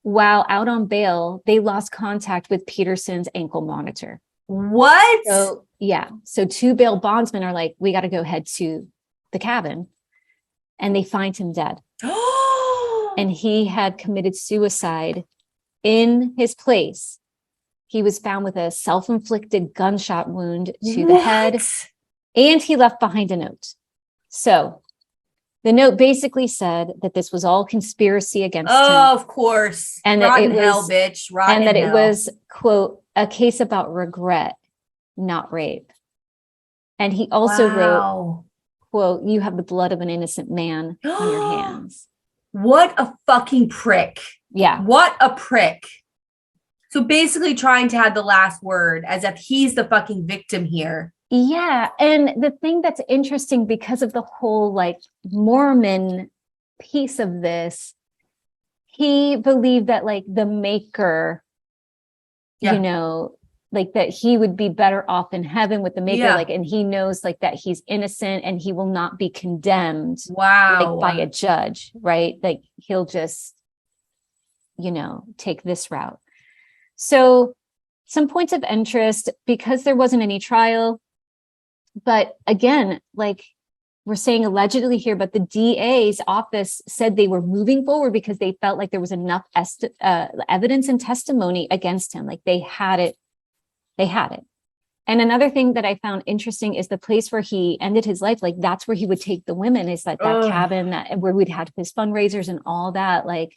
while out on bail, they lost contact with Peterson's ankle monitor. What? So, yeah. So 2 bail bondsmen are like, we got to go head to the cabin. And they find him dead. And he had committed suicide in his place. He was found with a self-inflicted gunshot wound to the head, and he left behind a note. So the note basically said that this was all conspiracy against him. Oh, of course. And Rotten that it hell, was, bitch. Rotten and that hell. it was, quote, a case about regret, not rape. And he also wrote, quote, "You have the blood of an innocent man on your hands." What a fucking prick. Yeah. What a prick. So basically trying to have the last word as if he's the fucking victim here. Yeah. And the thing that's interesting because of the whole like Mormon piece of this, he believed that like the maker, you know, like that he would be better off in heaven with the maker, like, and he knows like that he's innocent and he will not be condemned like by a judge, right? Like he'll just, you know, take this route. So some points of interest, because there wasn't any trial, but again, like we're saying allegedly here, but the DA's office said they were moving forward because they felt like there was enough evidence and testimony against him. Like they had it. And another thing that I found interesting is the place where he ended his life. Like that's where he would take the women, is that cabin where we'd had his fundraisers and all that, like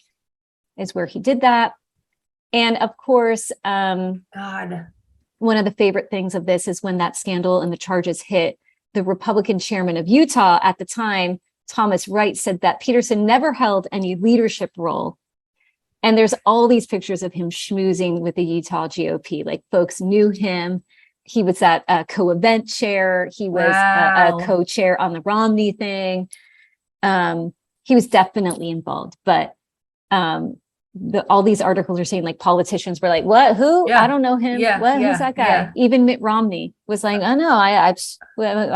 is where he did that. And of course, one of the favorite things of this is when that scandal and the charges hit, the Republican chairman of Utah at the time, Thomas Wright, said that Peterson never held any leadership role. And there's all these pictures of him schmoozing with the Utah GOP. Like folks knew him. He was at a co-event chair. He was a co-chair on the Romney thing. He was definitely involved, but all these articles are saying like politicians were like, what, who? I don't know him. Who's that guy? Even Mitt Romney was like, oh no, I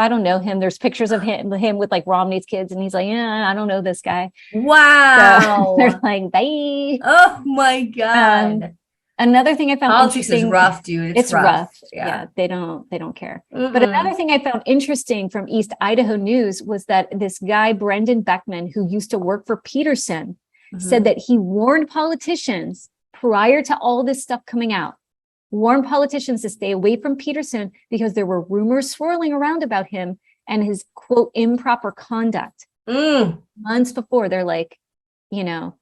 don't know him. There's pictures of him with like Romney's kids. And he's like, yeah, I don't know this guy. Wow. So they're like, bye. Oh my God. Another thing I found politics interesting. Is rough, dude. It's rough. Yeah. They don't care. Mm-hmm. But another thing I found interesting from East Idaho News was that this guy, Brendan Beckman, who used to work for Peterson, said that he warned politicians prior to all this stuff coming out, warned politicians to stay away from Peterson because there were rumors swirling around about him and his, quote, improper conduct. Months before, they're like, you know,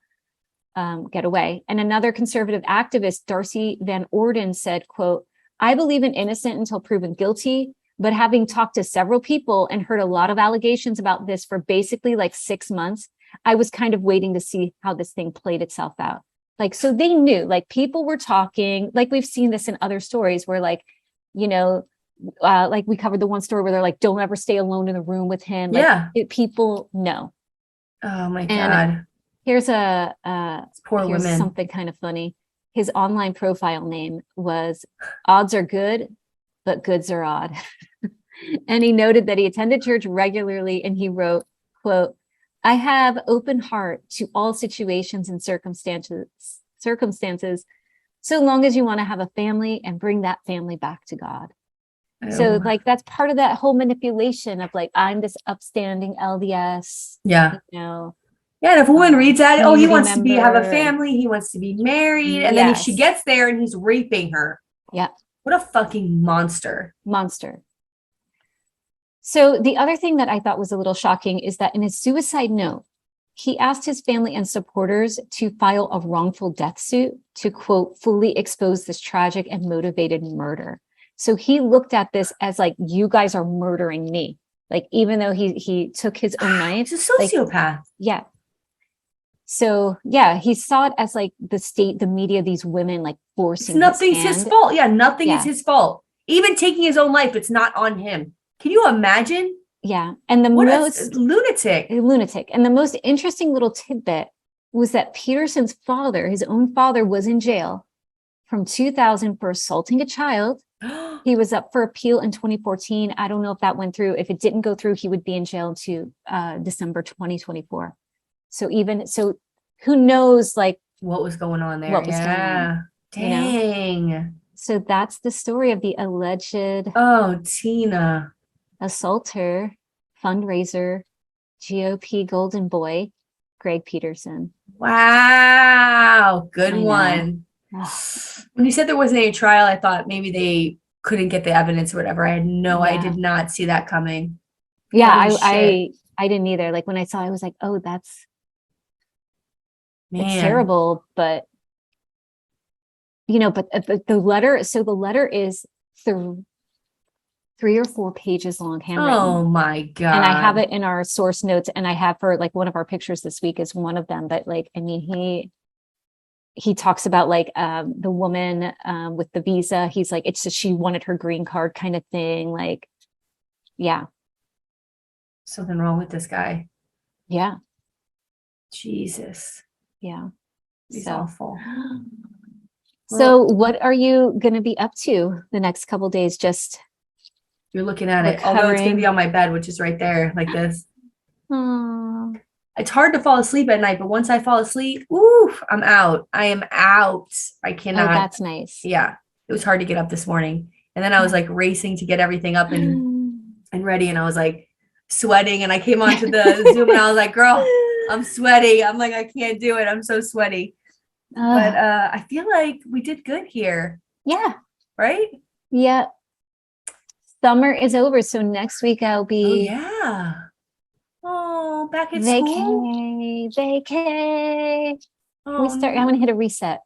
get away. And another conservative activist, Darcy Van Orden, said, quote, "I believe in innocent until proven guilty, but having talked to several people and heard a lot of allegations about this for basically like 6 months, I was kind of waiting to see how this thing played itself out." Like, so they knew, like people were talking, like we've seen this in other stories where like, you know, like we covered the one story where they're like, don't ever stay alone in the room with him. Like people know. Oh my God. And here's poor women. Something kind of funny. His online profile name was "Odds Are Good, but Goods Are Odd." And he noted that he attended church regularly, and he wrote, quote, "I have open heart to all situations and circumstances, so long as you want to have a family and bring that family back to God." So like, that's part of that whole manipulation of like, I'm this upstanding LDS, you know. Yeah, and if a woman reads that, he wants to have a family, he wants to be married, and then she gets there and he's raping her. Yeah. What a fucking monster. So the other thing that I thought was a little shocking is that in his suicide note, he asked his family and supporters to file a wrongful death suit to, quote, fully expose this tragic and motivated murder. So he looked at this as like, you guys are murdering me. Like, even though he took his own life. He's a sociopath. Like, yeah. So yeah, he saw it as like the state, the media, these women like forcing nothing's his fault. Yeah, nothing is his fault. Even taking his own life, it's not on him. Can you imagine? Yeah. And the most lunatic. And the most interesting little tidbit was that Peterson's father, his own father, was in jail from 2000 for assaulting a child. He was up for appeal in 2014. I don't know if that went through. If it didn't go through, he would be in jail to December 2024. So who knows like what was going on there? What was going on, dang. You know? So that's the story of the alleged Tina assaulter, fundraiser, GOP golden boy, Greg Peterson. Wow. Good one. When you said there wasn't any trial, I thought maybe they couldn't get the evidence or whatever. I did not see that coming. Yeah, I didn't either. Like when I saw it, I was like, oh, it's terrible. But, but the letter, so the letter is 3 or 4 pages long, handwritten. Oh my God. And I have it in our source notes, and I have for like one of our pictures this week is one of them. But like, I mean, he talks about like the woman with the visa. He's like, it's just, she wanted her green card kind of thing. Like, yeah. Something wrong with this guy. Yeah. Jesus. Yeah. He's awful. So what are you going to be up to the next couple of days? Just you're looking at it. Although it's going to be on my bed, which is right there like this. Aww. It's hard to fall asleep at night, but once I fall asleep, I'm out. I am out. I cannot. Oh, that's nice. Yeah. It was hard to get up this morning. And then I was like racing to get everything up and ready. And I was like sweating. And I came onto the Zoom and I was like, girl, I'm sweaty. I'm like, I can't do it. I'm so sweaty. But I feel like we did good here. Yeah. Right? Yeah. Summer is over. So next week I'll be. Oh, yeah. Oh, back at school. Vacay. Oh, I'm going to hit a reset.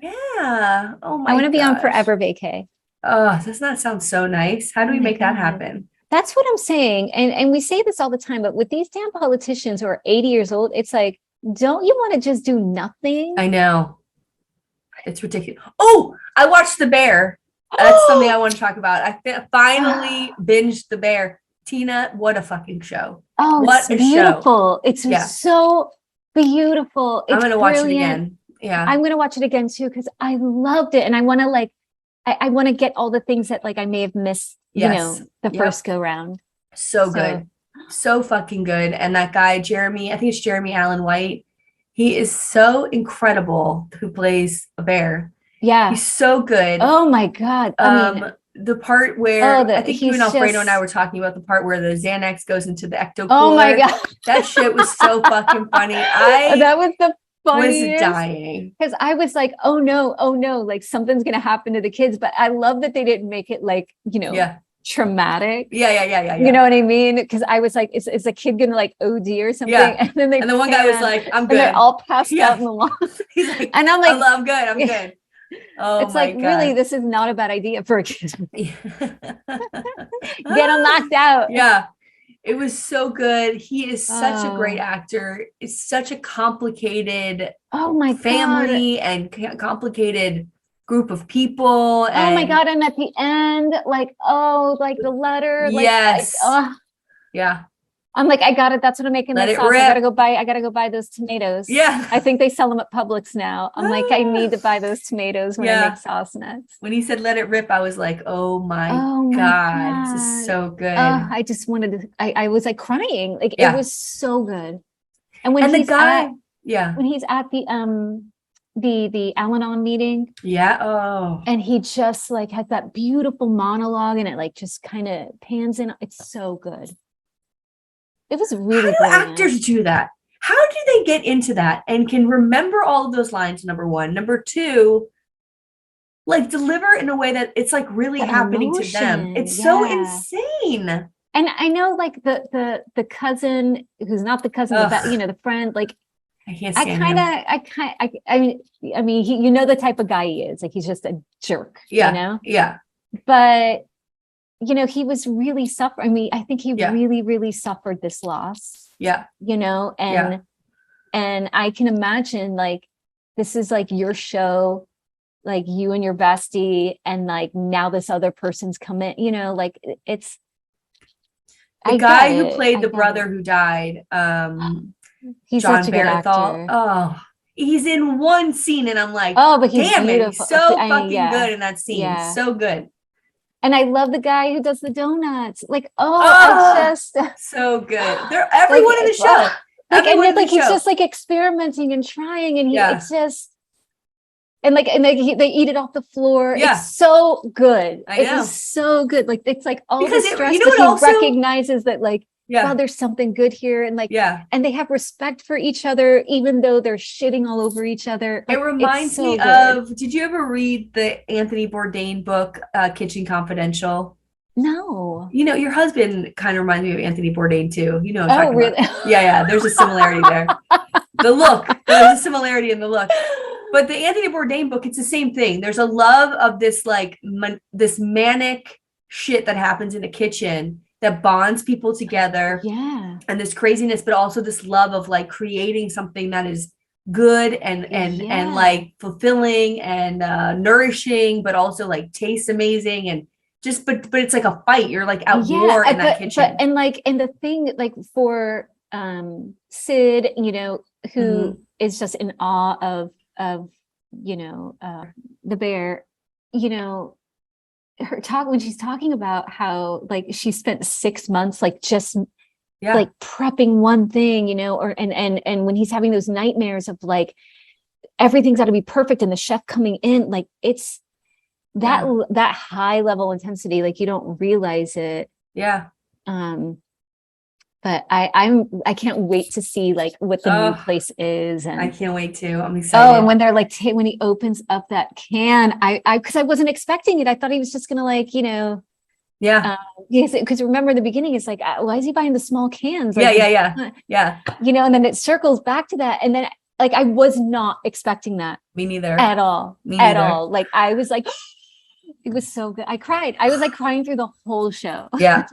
Yeah. Oh my! I want to be on forever vacay. Oh, does that sound so nice? How do we make that happen? That's what I'm saying. And we say this all the time, but with these damn politicians who are 80 years old, it's like, don't you want to just do nothing? I know. It's ridiculous. Oh, I watched The Bear. That's something I want to talk about. I finally binged The Bear. Tina, what a fucking show. Oh, what it's beautiful. It's so beautiful. It's I'm going to watch it again. Yeah. I'm going to watch it again too, because I loved it. And I want to I want to get all the things that like I may have missed, the first go round. So good. So fucking good. And that guy, Jeremy, I think it's Jeremy Allen White. He is so incredible who plays a bear. Yeah. He's so good. Oh my God. I mean, the part where I think you and Alfredo and I were talking about the part where the Xanax goes into the ecto cooler. Oh my God. That shit was so fucking funny. That was the funniest. Was dying. Because I was like, oh no, like something's going to happen to the kids. But I love that they didn't make it like, traumatic. Yeah. You know what I mean? Because I was like, is a kid going to like OD or something? Yeah. And then the one guy was like, I'm good. And they're all passed out in the lawn. He's like, and I'm like, I'm good. I'm good. Oh, it's like, God. Really, this is not a bad idea for a kid. Get him knocked out. Yeah. It was so good. He is such a great actor. It's such a complicated family and complicated group of people. And, oh my God. And at the end, like the letter. Yes. Yeah. I'm like, I got it. That's what I'm making Let this it sauce. rip. I gotta go buy those tomatoes. Yeah. I think they sell them at Publix now. I'm like, I need to buy those tomatoes when I make sauce next. When he said let it rip, I was like, oh my God. This is so good. I just wanted to, I was like crying. Like it was so good. And when he's when he's at the Al-Anon meeting. Yeah. Oh. And he just like has that beautiful monologue and it like just kind of pans in. It's so good. It was really How do actors do that? How do they get into that and can remember all of those lines, number one? Number two, like deliver in a way that it's like really happening to them. It's so insane. And I know like the cousin who's not the cousin, the friend, like I can't stand him. I mean, you know the type of guy he is. Like he's just a jerk. Yeah. You know? Yeah. But he was really suffering. I mean, I think he really, really suffered this loss. Yeah. And I can imagine like this is like your show, like you and your bestie, and like now this other person's come in, like it's the guy who played the brother who died, he's John such a good actor. Oh, he's in one scene and I'm like, oh, but he's damn beautiful. it, he's so fucking good in that scene. Yeah. So good. And I love the guy who does the donuts. Like, I just so good. They're everyone in the show. He's just like experimenting and trying, and it's just and they eat it off the floor. Yeah. It's so good. It's so good. Like it's like all the stress that he recognizes that like, wow, there's something good here, and like and they have respect for each other even though they're shitting all over each other. Like, it reminds me of, did you ever read the Anthony Bourdain book, Kitchen Confidential? No. Your husband kind of reminds me of Anthony Bourdain too. Oh, really? Yeah. There's a similarity there. There's a similarity in the look. But the Anthony Bourdain book, it's the same thing. There's a love of this like this manic shit that happens in a kitchen that bonds people together. Yeah. And this craziness, but also this love of like creating something that is good and like fulfilling and nourishing, but also like tastes amazing and just but it's like a fight. You're like at war in that kitchen. And the thing like for Sid, who is just in awe of the bear, her talk when she's talking about how like she spent 6 months like just like prepping one thing, and when he's having those nightmares of like everything's got to be perfect and the chef coming in, like it's that high level intensity, like you don't realize it. But I can't wait to see like what the new place is, and I can't wait to. I'm excited. Oh, and when they're like when he opens up that can, I because I wasn't expecting it. I thought he was just gonna like because remember in the beginning it's like why is he buying the small cans? Like, yeah. And then it circles back to that, and then like I was not expecting that. Me neither. At all. At all. Like I was like, it was so good. I cried. I was like crying through the whole show. Yeah.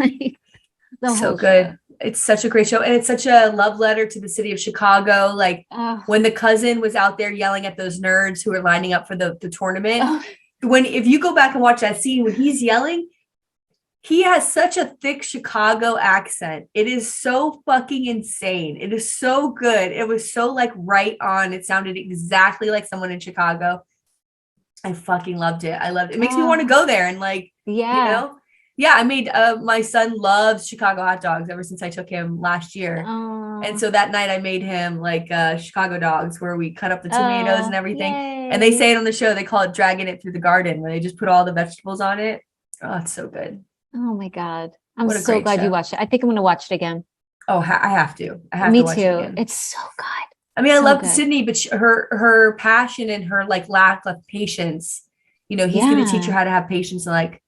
So good. Show. It's such a great show. And it's such a love letter to the city of Chicago. Like when the cousin was out there yelling at those nerds who were lining up for the tournament. If you go back and watch that scene, when he's yelling, he has such a thick Chicago accent. It is so fucking insane. It is so good. It was so like right on. It sounded exactly like someone in Chicago. I fucking loved it. I loved it. It makes me want to go there and like, I made my son loves Chicago hot dogs ever since I took him last year. And so that night I made him like Chicago dogs where we cut up the tomatoes and everything. Yay. And they say it on the show, they call it dragging it through the garden, where they just put all the vegetables on it. Oh, it's so good. Oh my God. I'm so glad you watched it. I think I'm going to watch it again. Oh, I have to. Me to watch too. It again. It's so good. I mean, I love Sydney, but her passion and her like lack of patience, he's going to teach her how to have patience and like,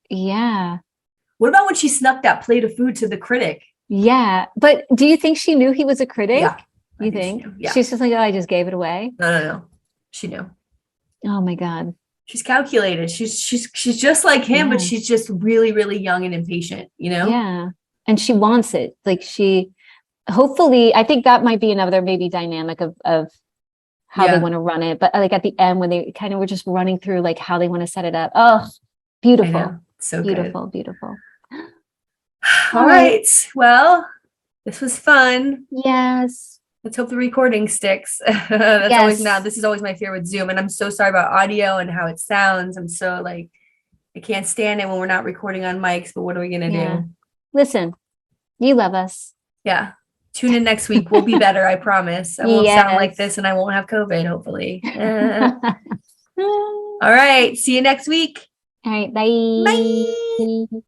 Yeah. What about when she snuck that plate of food to the critic? Yeah. But do you think she knew he was a critic? Yeah. You think? She's just like, I just gave it away. No. She knew. Oh my God. She's calculated. She's just like him, but she's just really, really young and impatient, Yeah. And she wants it. Like hopefully, I think that might be another maybe dynamic of how they want to run it. But like at the end when they kind of were just running through like how they want to set it up. Oh, beautiful. So beautiful. All right. Well, this was fun. Yes. Let's hope the recording sticks. This is always my fear with Zoom. And I'm so sorry about audio and how it sounds. I'm so like, I can't stand it when we're not recording on mics, but what are we going to do? Listen, you love us. Yeah. Tune in next week. We'll be better. I promise. I won't sound like this and I won't have COVID, hopefully. All right. See you next week. All right. Bye. Bye.